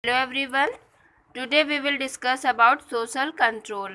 Hello everyone. Today we will discuss about social control.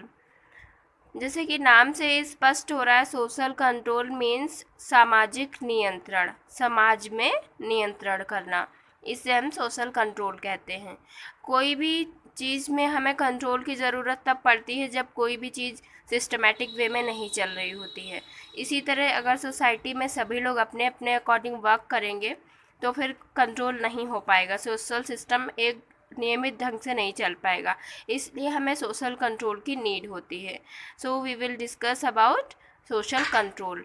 जैसे कि नाम से स्पष्ट हो रहा है, सोशल कंट्रोल मीन्स सामाजिक नियंत्रण, समाज में नियंत्रण करना, इसे हम सोशल कंट्रोल कहते हैं। कोई भी चीज़ में हमें कंट्रोल की ज़रूरत तब पड़ती है जब कोई भी चीज़ सिस्टमेटिक वे में नहीं चल रही होती है। इसी तरह अगर सोसाइटी में सभी लोग अपने अपने अकॉर्डिंग वर्क करेंगे तो फिर कंट्रोल नहीं हो पाएगा, सोशल सिस्टम एक नियमित ढंग से नहीं चल पाएगा। इसलिए हमें सोशल कंट्रोल की नीड होती है। So we will discuss about social control.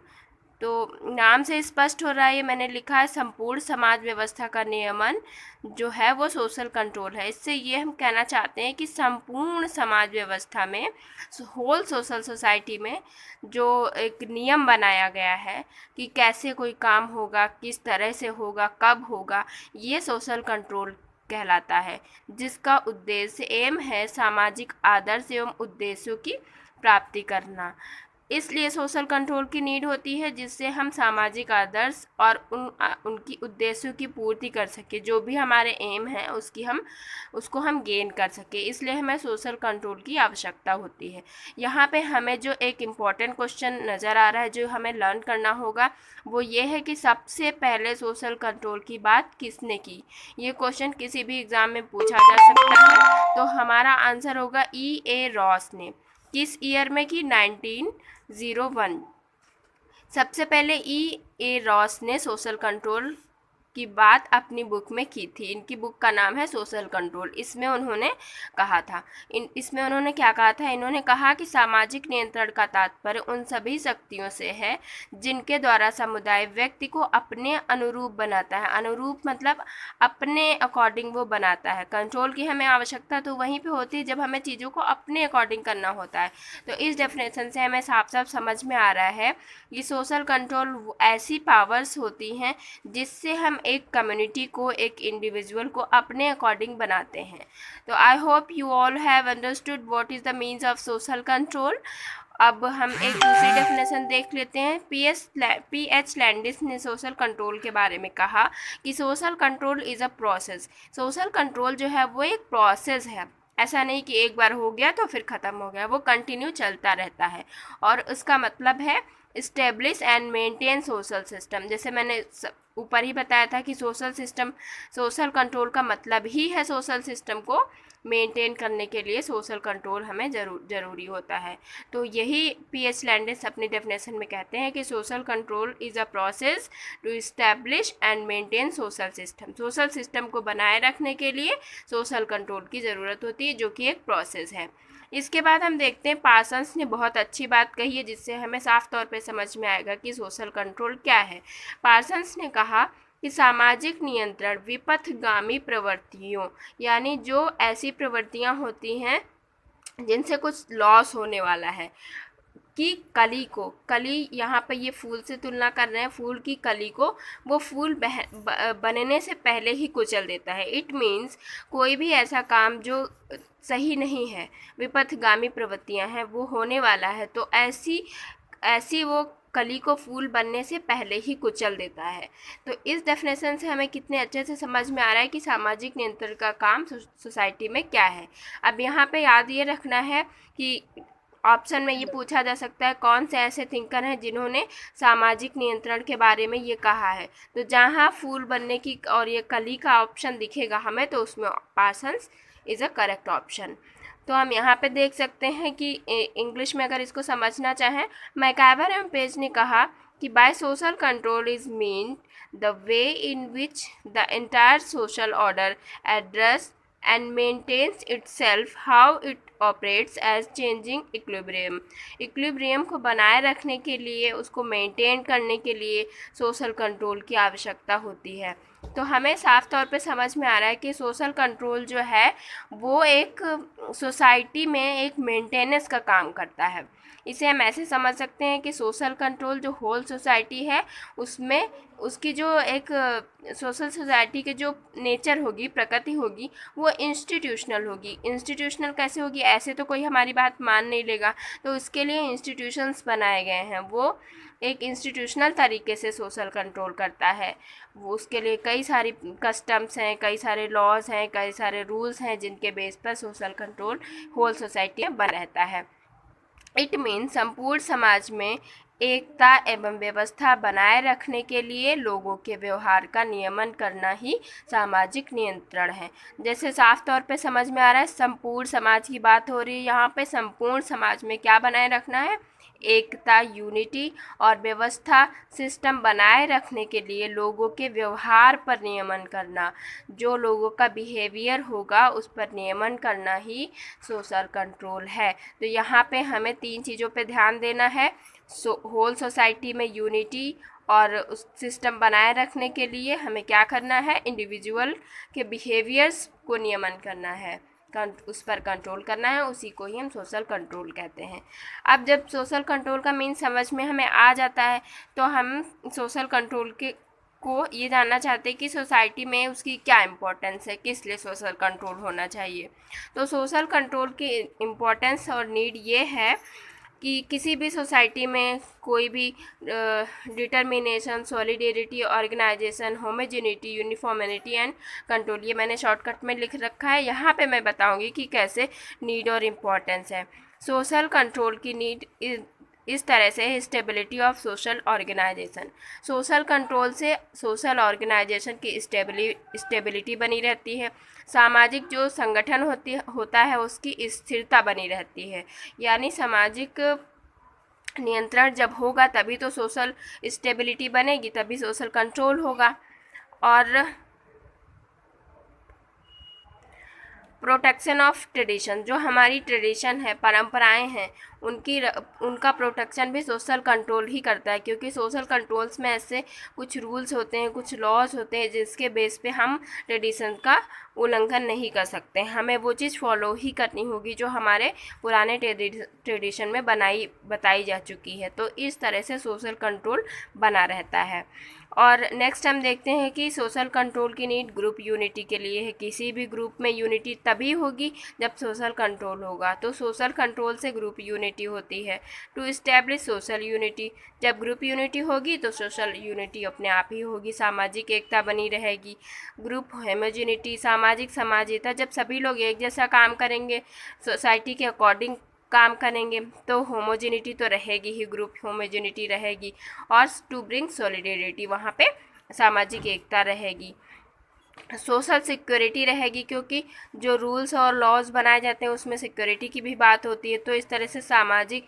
तो नाम से स्पष्ट हो रहा है, ये मैंने लिखा है, संपूर्ण समाज व्यवस्था का नियमन जो है वो सोशल कंट्रोल है। इससे ये हम कहना चाहते हैं कि संपूर्ण समाज व्यवस्था में, होल सोशल सोसाइटी में जो एक नियम बनाया गया है कि कैसे कोई काम होगा, किस तरह से होगा, कब होगा, ये सोशल कंट्रोल कहलाता है, जिसका उद्देश्य एम है सामाजिक आदर्श एवं उद्देश्यों की प्राप्ति करना। इसलिए सोशल कंट्रोल की नीड होती है जिससे हम सामाजिक आदर्श और उनकी उद्देश्यों की पूर्ति कर सके, जो भी हमारे एम है उसको हम गेन कर सके। इसलिए हमें सोशल कंट्रोल की आवश्यकता होती है। यहाँ पे हमें जो एक इम्पॉर्टेंट क्वेश्चन नज़र आ रहा है जो हमें लर्न करना होगा वो ये है कि सबसे पहले सोशल कंट्रोल की बात किसने की। ये क्वेश्चन किसी भी एग्ज़ाम में पूछा जा सकता है, तो हमारा आंसर होगा E.A. रॉस ने। किस ईयर में की? 1901। सबसे पहले E.A. रॉस ने सोशल कंट्रोल की बात अपनी बुक में की थी। इनकी बुक का नाम है सोशल कंट्रोल। इसमें उन्होंने कहा था, इसमें उन्होंने क्या कहा था? इन्होंने कहा कि सामाजिक नियंत्रण का तात्पर्य उन सभी शक्तियों से है जिनके द्वारा समुदाय व्यक्ति को अपने अनुरूप बनाता है। अनुरूप मतलब अपने अकॉर्डिंग वो बनाता है। कंट्रोल की हमें आवश्यकता तो वहीं पे होती है जब हमें चीज़ों को अपने अकॉर्डिंग करना होता है। तो इस डेफिनेशन से हमें साफ साफ समझ में आ रहा है कि सोशल कंट्रोल ऐसी पावर्स होती हैं जिससे हम एक कम्युनिटी को, एक इंडिविजुअल को अपने अकॉर्डिंग बनाते हैं। तो I hope you all have understood what is the means of social control. अब हम एक दूसरी डेफिनेशन देख लेते हैं। P.H. लैंडिस ने सोशल कंट्रोल के बारे में कहा कि social control is a process. Social control जो है वो एक प्रोसेस है, ऐसा नहीं कि एक बार हो गया तो फिर ख़त्म हो गया, वो कंटिन्यू चलता रहता है। और उसका मतलब है establish and maintain social system. जैसे मैंने ऊपर ही बताया था कि सोशल कंट्रोल का मतलब ही है सोशल सिस्टम को मेंटेन करने के लिए सोशल कंट्रोल हमें ज़रूरी होता है। तो यही P.H. लैंडिस अपनी डेफिनेशन में कहते हैं कि social control is a process to establish and maintain social system. Social system को बनाए रखने के लिए सोशल कंट्रोल की ज़रूरत होती है, जो कि एक प्रोसेस है। इसके बाद हम देखते हैं, पार्सन्स ने बहुत अच्छी बात कही है जिससे हमें साफ तौर पे समझ में आएगा कि सोशल कंट्रोल क्या है। पार्सन्स ने कहा कि सामाजिक नियंत्रण विपथगामी प्रवृत्तियों, यानी जो ऐसी प्रवृत्तियां होती हैं जिनसे कुछ लॉस होने वाला है, की कली को, कली यहाँ पे ये फूल से तुलना कर रहे हैं, फूल की कली को वो फूल बनने से पहले ही कुचल देता है। इट मीन्स कोई भी ऐसा काम जो सही नहीं है, विपथगामी प्रवृत्तियाँ हैं, वो होने वाला है, तो ऐसी वो कली को फूल बनने से पहले ही कुचल देता है। तो इस डेफिनेशन से हमें कितने अच्छे से समझ में आ रहा है कि सामाजिक नियंत्रण का काम सोसाइटी में क्या है। अब यहाँ पे याद ये रखना है कि ऑप्शन में ये पूछा जा सकता है कौन से ऐसे थिंकर हैं जिन्होंने सामाजिक नियंत्रण के बारे में ये कहा है। तो जहाँ फूल बनने की और ये कली का ऑप्शन दिखेगा हमें, तो उसमें Parsons is a correct option. तो हम यहाँ पे देख सकते हैं कि इंग्लिश में अगर इसको समझना चाहें, मैकआवर एवं पेज ने कहा कि by social control is mean the way in which the entire social order address and maintains itself, how it operates as changing equilibrium। Equilibrium को बनाए रखने के लिए, उसको मेंटेन करने के लिए सोशल कंट्रोल की आवश्यकता होती है। तो हमें साफ तौर पे समझ में आ रहा है कि सोशल कंट्रोल जो है वो एक सोसाइटी में एक मेंटेनेंस का काम करता है। इसे हम ऐसे समझ सकते हैं कि सोशल कंट्रोल जो होल सोसाइटी है उसमें उसकी जो एक सोशल सोसाइटी के जो नेचर होगी, प्रकृति होगी, वो इंस्टीट्यूशनल होगी। इंस्टीट्यूशनल कैसे होगी? ऐसे तो कोई हमारी बात मान नहीं लेगा, तो उसके लिए इंस्टीट्यूशंस बनाए गए हैं। वो एक इंस्टीट्यूशनल तरीके से सोशल कंट्रोल करता है। वो उसके लिए कई सारी कस्टम्स हैं, कई सारे लॉज हैं, कई सारे रूल्स हैं जिनके बेस पर सोशल कंट्रोल होल सोसाइटी में बना रहता है। इट मीन संपूर्ण समाज में एकता एवं व्यवस्था बनाए रखने के लिए लोगों के व्यवहार का नियमन करना ही सामाजिक नियंत्रण है। जैसे साफ तौर पे समझ में आ रहा है, संपूर्ण समाज की बात हो रही है यहाँ पे। संपूर्ण समाज में क्या बनाए रखना है? एकता, यूनिटी और व्यवस्था सिस्टम बनाए रखने के लिए लोगों के व्यवहार पर नियमन करना, जो लोगों का बिहेवियर होगा उस पर नियमन करना ही सोशल कंट्रोल है। तो यहाँ पे हमें 3 चीज़ों पे ध्यान देना है। होल सोसाइटी में यूनिटी और उस सिस्टम बनाए रखने के लिए हमें क्या करना है? इंडिविजुअल के बिहेवियर्स को नियमन करना है, उस पर कंट्रोल करना है, उसी को ही हम सोशल कंट्रोल कहते हैं। अब जब सोशल कंट्रोल का मीन समझ में हमें आ जाता है तो हम सोशल कंट्रोल को ये जानना चाहते हैं कि सोसाइटी में उसकी क्या इम्पोर्टेंस है, किस लिए सोशल कंट्रोल होना चाहिए। तो सोशल कंट्रोल की इम्पोर्टेंस और नीड ये है कि किसी भी सोसाइटी में कोई भी determination, solidarity, organization, homogeneity, uniformity and control, ये मैंने शॉर्टकट में लिख रखा है। यहाँ पे मैं बताऊँगी कि कैसे नीड और इम्पोर्टेंस है। सोशल कंट्रोल की नीड इस तरह से stability of social organization. Social control से सोशल ऑर्गेनाइजेशन की स्टेबिलिटी बनी रहती है। सामाजिक जो संगठन होता है उसकी स्थिरता बनी रहती है। यानी सामाजिक नियंत्रण जब होगा तभी तो सोशल स्टेबिलिटी बनेगी, तभी सोशल कंट्रोल होगा। और प्रोटेक्शन ऑफ ट्रेडिशन, जो हमारी ट्रेडिशन है, परंपराएं हैं, उनका प्रोटेक्शन भी सोशल कंट्रोल ही करता है, क्योंकि सोशल कंट्रोल्स में ऐसे कुछ रूल्स होते हैं, कुछ लॉज होते हैं जिसके बेस पे हम ट्रेडिशन का उल्लंघन नहीं कर सकते। हमें वो चीज़ फॉलो ही करनी होगी जो हमारे पुराने ट्रेडिशन में बताई जा चुकी है। तो इस तरह से सोशल कंट्रोल बना रहता है। और नेक्स्ट हम देखते हैं कि सोशल कंट्रोल की नीड ग्रुप यूनिटी के लिए है। किसी भी ग्रुप में यूनिटी तभी होगी जब सोशल कंट्रोल होगा। तो सोशल कंट्रोल से ग्रुप यूनिटी होती है। टू इस्टेब्लिश सोशल यूनिटी, जब ग्रुप यूनिटी होगी तो सोशल यूनिटी अपने आप ही होगी, सामाजिक एकता बनी रहेगी। ग्रुप होमोजेनिटी, सामाजिक समाजीता, जब सभी लोग एक जैसा काम करेंगे, सोसाइटी के अकॉर्डिंग काम करेंगे तो होमोजेनिटी तो रहेगी ही, ग्रुप होमोजेनिटी रहेगी। और टू ब्रिंग सॉलिडेरिटी, वहाँ पे सामाजिक एकता रहेगी। सोशल सिक्योरिटी रहेगी, क्योंकि जो रूल्स और लॉज बनाए जाते हैं उसमें सिक्योरिटी की भी बात होती है। तो इस तरह से सामाजिक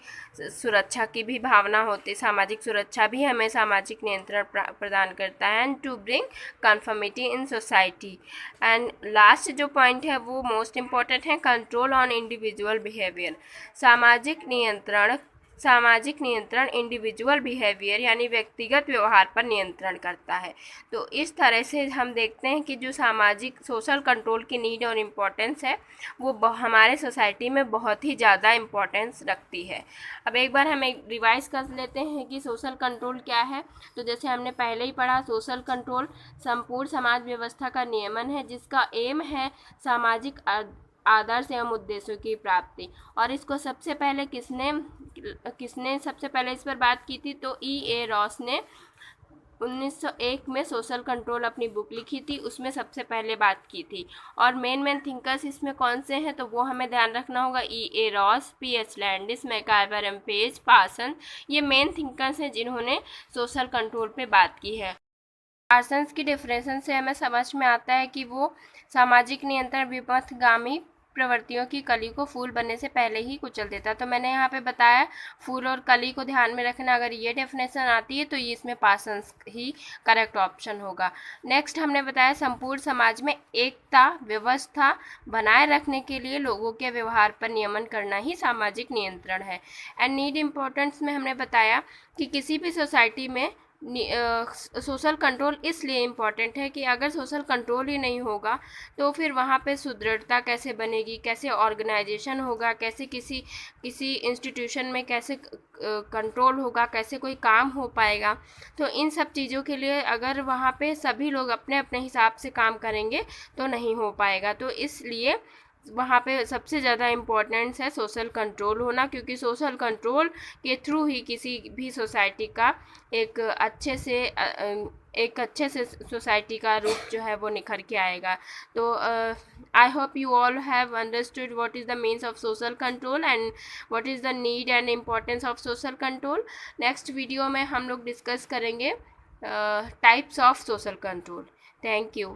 सुरक्षा की भी भावना होती है। सामाजिक सुरक्षा भी हमें सामाजिक नियंत्रण प्रदान करता है। And to bring conformity in society. And last जो पॉइंट है वो मोस्ट इम्पॉर्टेंट है, कंट्रोल ऑन इंडिविजुअल बिहेवियर। सामाजिक नियंत्रण इंडिविजुअल बिहेवियर यानी व्यक्तिगत व्यवहार पर नियंत्रण करता है। तो इस तरह से हम देखते हैं कि जो सामाजिक सोशल कंट्रोल की नीड और इम्पोर्टेंस है वो हमारे सोसाइटी में बहुत ही ज़्यादा इम्पोर्टेंस रखती है। अब एक बार हम रिवाइज कर लेते हैं कि सोशल कंट्रोल क्या है। तो जैसे हमने पहले ही पढ़ा, सोशल कंट्रोल संपूर्ण समाज व्यवस्था का नियमन है जिसका एम है सामाजिक आदर्श एवं उद्देश्यों की प्राप्ति। और इसको सबसे पहले किसने सबसे पहले इस पर बात की थी? तो E.A. रॉस ने 1901 में सोशल कंट्रोल अपनी बुक लिखी थी, उसमें सबसे पहले बात की थी। और मेन थिंकर्स इसमें कौन से हैं तो वो हमें ध्यान रखना होगा। E.A. Ross, P.H. Landis, MacIver, M Page, Parson, ये मेन थिंकर्स हैं जिन्होंने सोशल कंट्रोल पे बात की है। पार्सन्स की डिफरेंशन से हमें समझ में आता है कि वो सामाजिक नियंत्रण विपथगामी प्रवृत्तियों की कली को फूल बनने से पहले ही कुचल देता। तो मैंने यहाँ पे बताया फूल और कली को ध्यान में रखना। अगर ये डेफिनेशन आती है तो ये इसमें पार्सन्स ही करेक्ट ऑप्शन होगा। नेक्स्ट हमने बताया संपूर्ण समाज में एकता व्यवस्था बनाए रखने के लिए लोगों के व्यवहार पर नियमन करना ही सामाजिक नियंत्रण है। एंड नीड इम्पोर्टेंस में हमने बताया कि किसी भी सोसाइटी में सोशल कंट्रोल इसलिए इम्पॉर्टेंट है कि अगर सोशल कंट्रोल ही नहीं होगा तो फिर वहाँ पे सुदृढ़ता कैसे बनेगी, कैसे ऑर्गेनाइजेशन होगा, कैसे किसी इंस्टीट्यूशन में कैसे कंट्रोल होगा, कैसे कोई काम हो पाएगा। तो इन सब चीज़ों के लिए अगर वहाँ पे सभी लोग अपने अपने हिसाब से काम करेंगे तो नहीं हो पाएगा। तो इसलिए वहाँ पे सबसे ज़्यादा इम्पोर्टेंस है सोशल कंट्रोल होना, क्योंकि सोशल कंट्रोल के थ्रू ही किसी भी सोसाइटी का एक अच्छे से सोसाइटी का रूप जो है वो निखर के आएगा। तो I hope you all have understood what is the means of social control and what is the need and importance of social control. Next video में हम लोग डिस्कस करेंगे types of social control. Thank you.